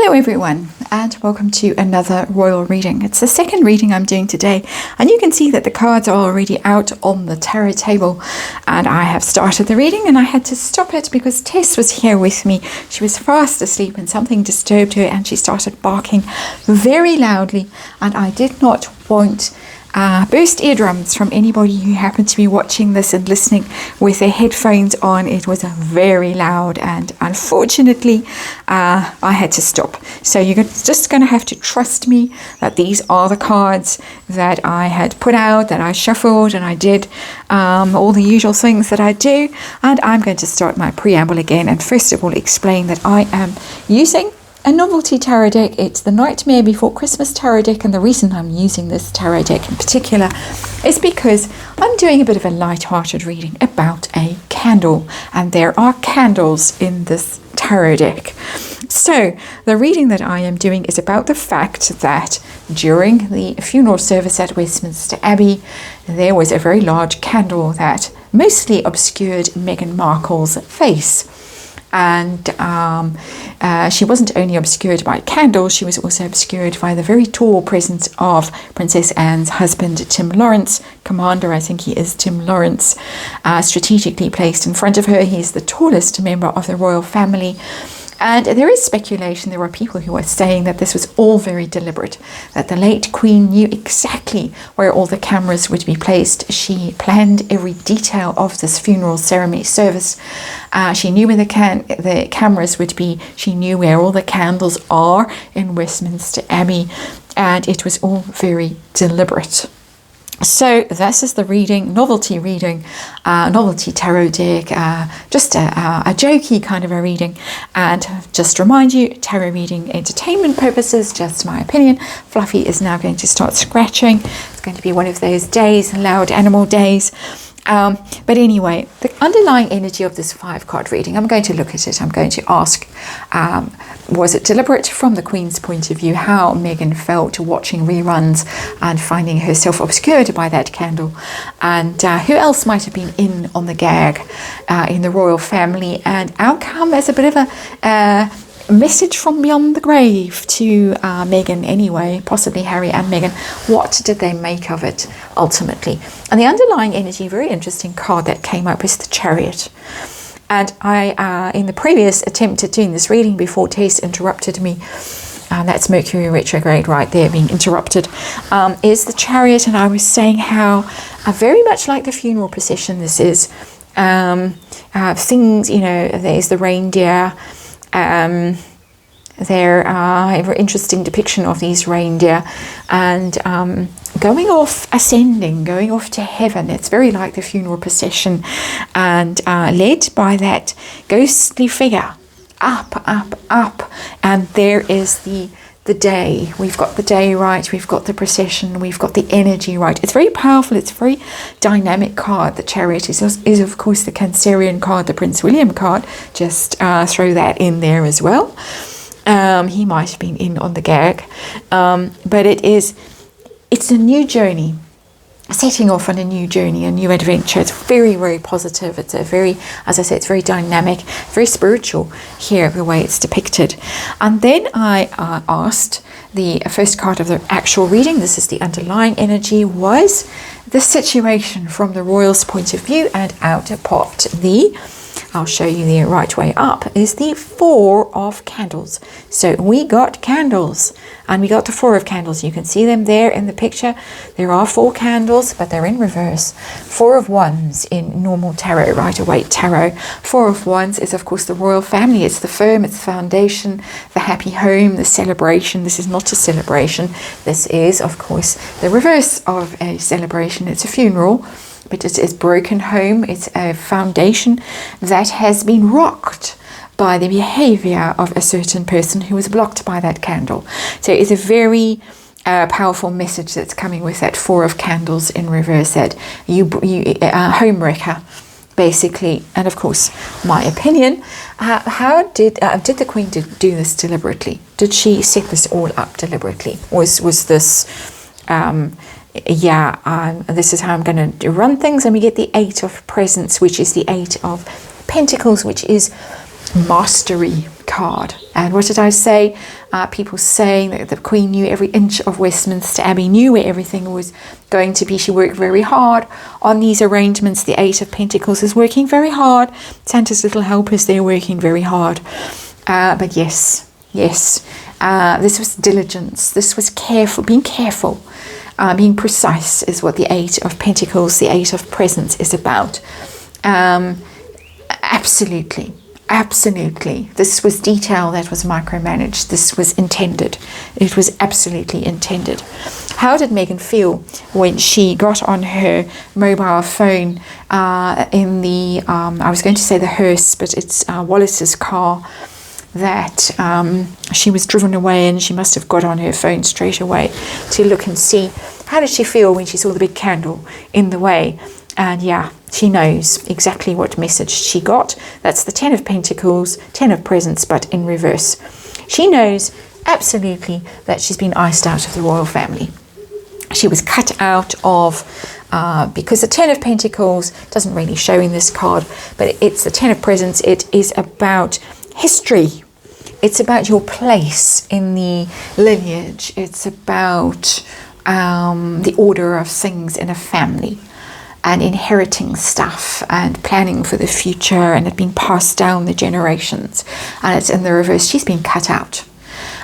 Hello everyone, and welcome to another royal reading. It's the second reading I'm doing today, and you can see that the cards are already out on the tarot table, and I have started the reading and I had to stop it because Tess was here with me. She was fast asleep and something disturbed her and she started barking very loudly, and I did not want burst eardrums from anybody who happened to be watching this and listening with their headphones on. It was very loud, and unfortunately I had to stop. So you're just going to have to trust me that these are the cards that I had put out, that I shuffled, and I did all the usual things that I do. And I'm going to start my preamble again, and first of all explain that I am using a novelty tarot deck. It's the Nightmare Before Christmas tarot deck, and the reason I'm using this tarot deck in particular is because I'm doing a bit of a light-hearted reading about a candle, and there are candles in this tarot deck. So the reading that I am doing is about the fact that during the funeral service at Westminster Abbey, there was a very large candle that mostly obscured Meghan Markle's face. And she wasn't only obscured by candles, she was also obscured by the very tall presence of Princess Anne's husband, Tim Lawrence, Commander, I think he is Tim Lawrence, strategically placed in front of her. He's the tallest member of the royal family. And there is speculation, there are people who are saying that this was all very deliberate, that the late Queen knew exactly where all the cameras would be placed. She planned every detail of this funeral ceremony service. She knew where the cameras would be. She knew where all the candles are in Westminster Abbey, and it was all very deliberate. So this is the reading, novelty tarot deck, just a jokey kind of a reading. And just to remind you, tarot reading entertainment purposes, just my opinion. Fluffy is now going to start scratching. It's going to be one of those days, loud animal days. But anyway, the underlying energy of this 5-card reading, I'm going to look at it. I'm going to ask, was it deliberate from the Queen's point of view, how Meghan felt watching reruns and finding herself obscured by that candle, and who else might have been in on the gag in the royal family, and outcome as a bit of a message from beyond the grave to Meghan anyway, possibly Harry and Meghan. What did they make of it ultimately? And the underlying energy, very interesting card that came up, is the Chariot. And I, in the previous attempt at doing this reading before Tess interrupted me, that's Mercury retrograde right there being interrupted, is the Chariot. And I was saying how very much like the funeral procession this is. Things, there's the reindeer. There are a very interesting depiction of these reindeer and going off, ascending, going off to heaven. It's very like the funeral procession, and led by that ghostly figure, up, up, up. And there is the day. We've got the day right, we've got the procession, we've got the energy right. It's very powerful, it's a very dynamic card. The Chariot is of course the Cancerian card, the Prince William card. Just throw that in there as well. He might have been in on the gag, but it's a new journey, setting off on a new journey, a new adventure. It's very, very positive. It's a very, as I said, it's very dynamic, very spiritual here, the way it's depicted. And then I asked, the first card of the actual reading, this is the underlying energy, was the situation from the royals' point of view, and out popped I'll show you the right way up, is the 4 of candles. So we got candles, and we got the 4 of candles. You can see them there in the picture. There are 4 candles, but they're in reverse. 4 of Wands in normal tarot, Rider-Waite tarot. 4 of Wands is, of course, the royal family. It's the firm, it's the foundation, the happy home, the celebration. This is not a celebration. This is, of course, the reverse of a celebration. It's a funeral. But it is broken home. It's a foundation that has been rocked by the behavior of a certain person who was blocked by that candle. So it's a very powerful message that's coming with that 4 of candles in reverse, that you home wrecker, basically. And of course, my opinion, how did the Queen do this deliberately? Did she set this all up deliberately? Was this this is how I'm going to run things? And we get the 8 of Presents, which is the 8 of Pentacles, which is mastery card. And what did I say? People saying that the Queen knew every inch of Westminster Abbey, knew where everything was going to be. She worked very hard on these arrangements. The Eight of Pentacles is working very hard. Santa's little helpers, they're working very hard. But yes, this was diligence. This was careful, being careful. Being precise is what the Eight of Pentacles, the Eight of Presents is about. Absolutely. This was detail that was micromanaged. This was intended. It was absolutely intended. How did Meghan feel when she got on her mobile phone in the, I was going to say the hearse, but it's Wallace's car, that she was driven away, and she must have got on her phone straight away to look and see how did she feel when she saw the big candle in the way. And yeah, she knows exactly what message she got. That's the 10 of Pentacles, 10 of Presents, but in reverse. She knows absolutely that she's been iced out of the royal family. She was cut out of, because the 10 of Pentacles doesn't really show in this card, but it's the 10 of Presents. It is about history. It's about your place in the lineage. It's about the order of things in a family, and inheriting stuff and planning for the future, and it being passed down the generations. And it's in the reverse. She's been cut out.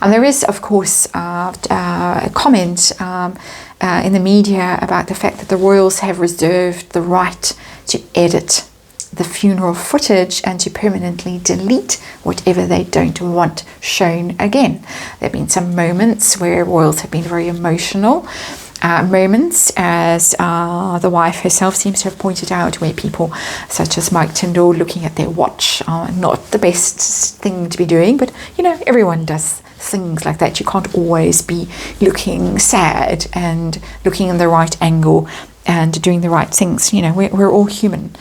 And there is, of course, a comment in the media about the fact that the royals have reserved the right to edit the funeral footage and to permanently delete whatever they don't want shown again. There have been some moments where royals have been very emotional. Moments, as the wife herself seems to have pointed out, where people such as Mike Tyndall looking at their watch are not the best thing to be doing, but everyone does things like that. You can't always be looking sad and looking in the right angle and doing the right things. We're all human.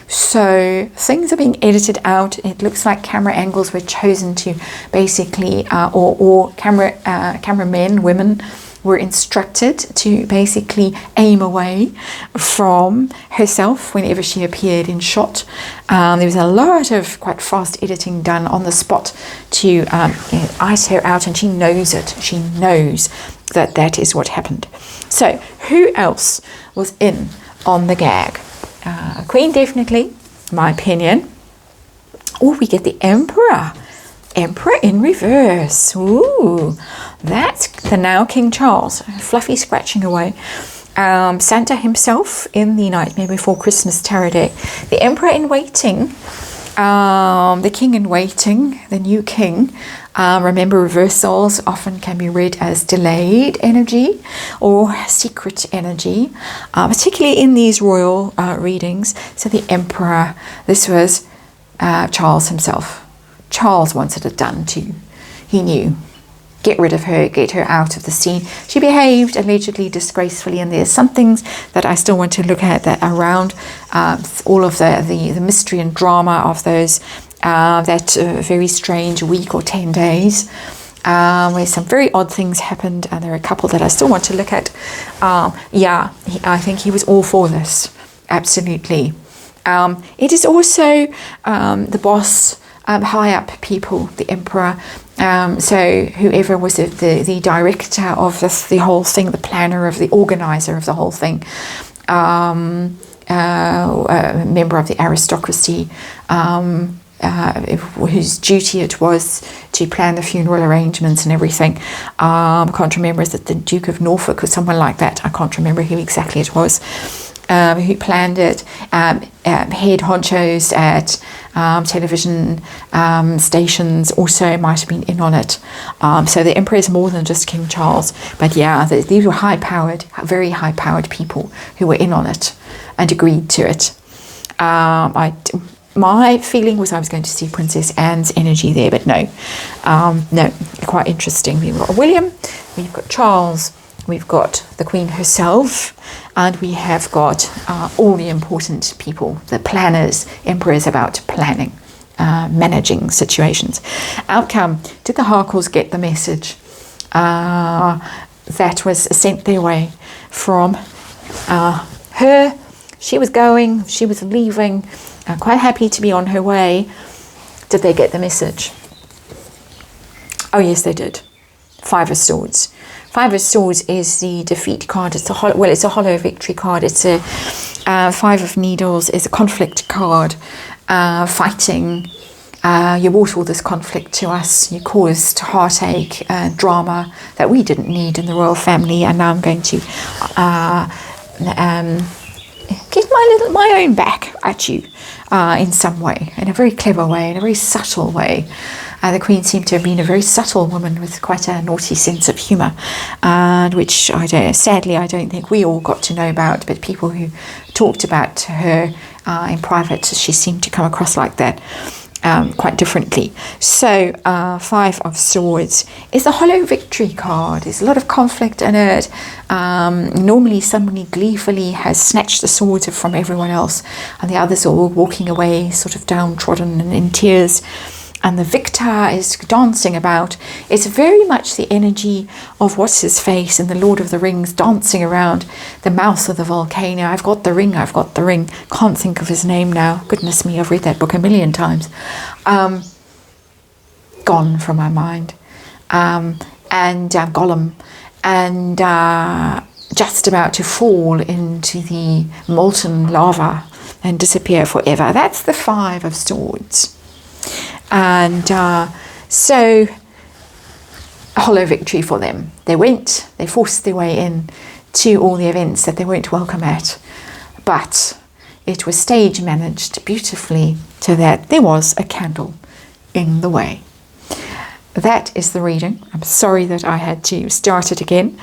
So things are being edited out. It looks like camera angles were chosen to basically, or cameramen, women, were instructed to basically aim away from herself whenever she appeared in shot. There was a lot of quite fast editing done on the spot to ice her out, and she knows it. She knows that is what happened. So who else was in on the gag? Queen, definitely, my opinion. Oh, we get the Emperor. Emperor in reverse. Ooh, that's the now King Charles. Fluffy scratching away. Santa himself in the Nightmare Before Christmas Tarot deck. The Emperor in waiting. The King in waiting. The new King. Remember, reversals often can be read as delayed energy or secret energy, particularly in these royal readings. So the Emperor, this was Charles himself. Charles wanted it done too. He knew. Get rid of her, get her out of the scene. She behaved allegedly disgracefully, and there's some things that I still want to look at that around all of the mystery and drama of those that very strange week or 10 days where some very odd things happened, and there are a couple that I still want to look at. I think he was all for this, absolutely. It is also the boss, high up people, the Emperor. So whoever was the director of the whole thing, the planner of the organizer of the whole thing, a member of the aristocracy, whose duty it was to plan the funeral arrangements and everything. I can't remember, is it the Duke of Norfolk or someone like that? I can't remember who exactly it was. Who planned it, head honchos at television stations also might have been in on it. So the Emperor is more than just King Charles. But yeah, these were high-powered, very high-powered people who were in on it and agreed to it. My feeling was I was going to see Princess Anne's energy there, but no. No, quite interesting. We've got William, we've got Charles, we've got the Queen herself, and we have got all the important people, the planners. Emperor is about planning, managing situations. Outcome, did the Harkles get the message that was sent their way from her? She was going, she was leaving, quite happy to be on her way. Did they get the message? Oh yes, they did. Five of Swords. Five of Swords is the defeat card. It's a hollow victory card. It's a Five of Needles is a conflict card. Fighting. You brought all this conflict to us. You caused heartache and drama that we didn't need in the royal family, and now I'm going to get my own back at you in some way, in a very clever way, in a very subtle way. The Queen seemed to have been a very subtle woman with quite a naughty sense of humour, and which sadly I don't think we all got to know about, but people who talked about her in private, she seemed to come across like that. Quite differently. So Five of Swords is a hollow victory card. There's a lot of conflict in it. Normally somebody gleefully has snatched the swords from everyone else, and the others are all walking away sort of downtrodden and in tears, and the victor is dancing about. It's very much the energy of what's-his-face in the Lord of the Rings, dancing around the mouth of the volcano. I've got the ring, I've got the ring. Can't think of his name now. Goodness me, I've read that book a million times. Gone from my mind. And Gollum. And just about to fall into the molten lava and disappear forever. That's the Five of Swords. And so a hollow victory for them. They forced their way in to all the events that they weren't welcome at, but it was stage managed beautifully so that there was a candle in the way. That is the reading. I'm sorry that I had to start it again,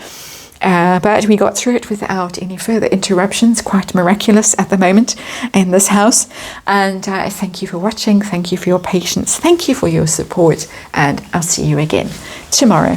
but we got through it without any further interruptions. Quite miraculous at the moment in this house. And thank you for watching. Thank you for your patience. Thank you for your support. And I'll see you again tomorrow.